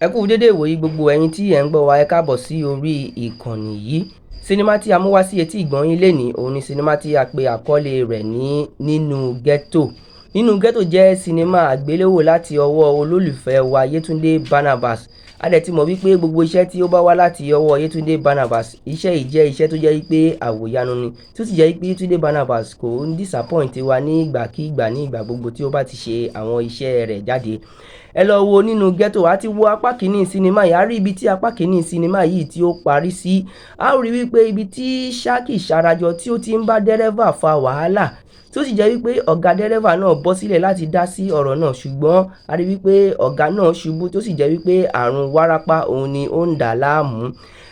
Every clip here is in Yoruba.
Ẹ kú dédé ìwòyí gbogbo ẹ̀yin tí ẹ̀ ń gbọ́ wa, ẹ káàbọ̀ sí orí ìkànnì yìí. Sinimá tí a mú wá sí etí ìgbọ̀n yín lénìí òun ni sinimá tí a pe àkọlé rẹ̀ ní nínú ghetto. Nínú ghetto jẹ́ sinimá àgbéléwò láti ọwọ́ olólùfẹ́ wa Yétúndé Barnabas. A dẹ̀ ti mọ̀ wípé gbogbo iṣẹ́ tí ó bá wá láti ọwọ́ Yétúndé Barnabas, iṣẹ́ yìí jẹ́ iṣẹ́ tó jẹ́ wípé àwòyanu ni, tí ó sì jẹ́ wípé Yétúndé Barnabas kò ń disappoint wa ní ìgbàkígbà ní ìgbà gbogbo tí ó bá ti ṣe àwọn iṣẹ́ rẹ̀ jáde. Ẹ lọ wo nínú ghetto, a ti wo apá kìíní sinimá yìí, a rí ibi tí apá kìíní sinimá yìí tí ó parí sí. A rí wípé ibi tí Ṣákì Ṣarajọ tí ó ti ń bá dẹ́rẹ́bà fa wàhálà, tí ó sì jẹ́ wípé ọ̀gá dẹ́rẹ́bà náà bọ́ sílẹ̀ láti dá sí ọ̀rọ̀ náà, ṣùgbọ́n a rí wípé ọ̀gá náà ṣubú, tó sì jẹ́ wípé àrùn wárápá òun ni ó ń dà láàmú.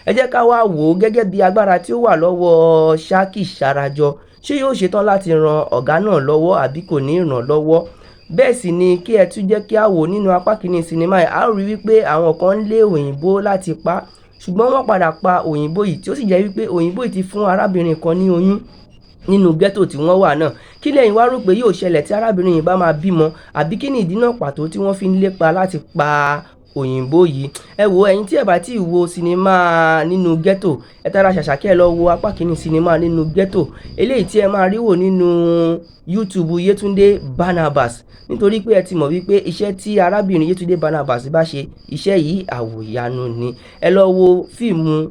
Ẹ jẹ́ ká wá wò ó gẹ́gẹ́ bí agbára tí ó wà lọ́wọ́ Ṣákì Ṣarajọ, ṣé yóò ṣetán láti ran ọ̀gá náà lọ́wọ́ àbí kò ní ràn lọ́wọ́? Bẹ́ẹ̀ sì ni kí ẹ tún jẹ́ kí a wò nínú apá kìíní sinimá yìí, a rí wípé àwọn kan ń lé òyìnbó láti pa, ṣùgbọ́n wọ́n padà pa òyìnbó yìí, tí ó sì jẹ́ wípé òyìnbó yìí ti fún arábìnrin kan ní oyún nínú ghetto tí wọ́n wà náà. Kí lẹ́yìn wá rò pé yóò ṣẹlẹ̀ tí arábìnrin yìí bá máa bímọ, àbí kí ni ìdí náà pàtó tí wọ́n fi ń lépa láti pa òyìnbó yìí? Ẹ wo, ẹ̀yin tí ẹ bá ti wo sinimá nínú ghetto, ẹ tara ṣàṣà kí ẹ lọ wo apá kìíní sinimá nínú ghetto, eléyìí tí ẹ máa rí wò nínú YouTube Yétúndé Barnabas, nítorí pé ẹ ti mọ̀ wípé iṣẹ́ tí arábìnrin Yétúndé Barnabas bá ṣe, iṣẹ́ yìí àwòyanu ni. Ẹ lọ wo fíìmù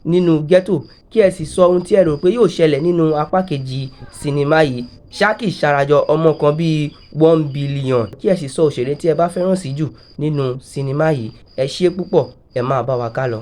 nínú ghetto kí ẹ sì sọ ohun tí ẹ rò pé yóò ṣẹlẹ̀ nínú apá kejì sinimá yìí. Ṣákì Ṣarajọ ọmọ kan bíi 1 billion, kí ẹ sì sọ òṣèré tí ẹ bá fẹ́ràn sí jù nínú sinimá yìí. Ẹ ṣé púpọ̀, ẹ máa bá wa ká lọ.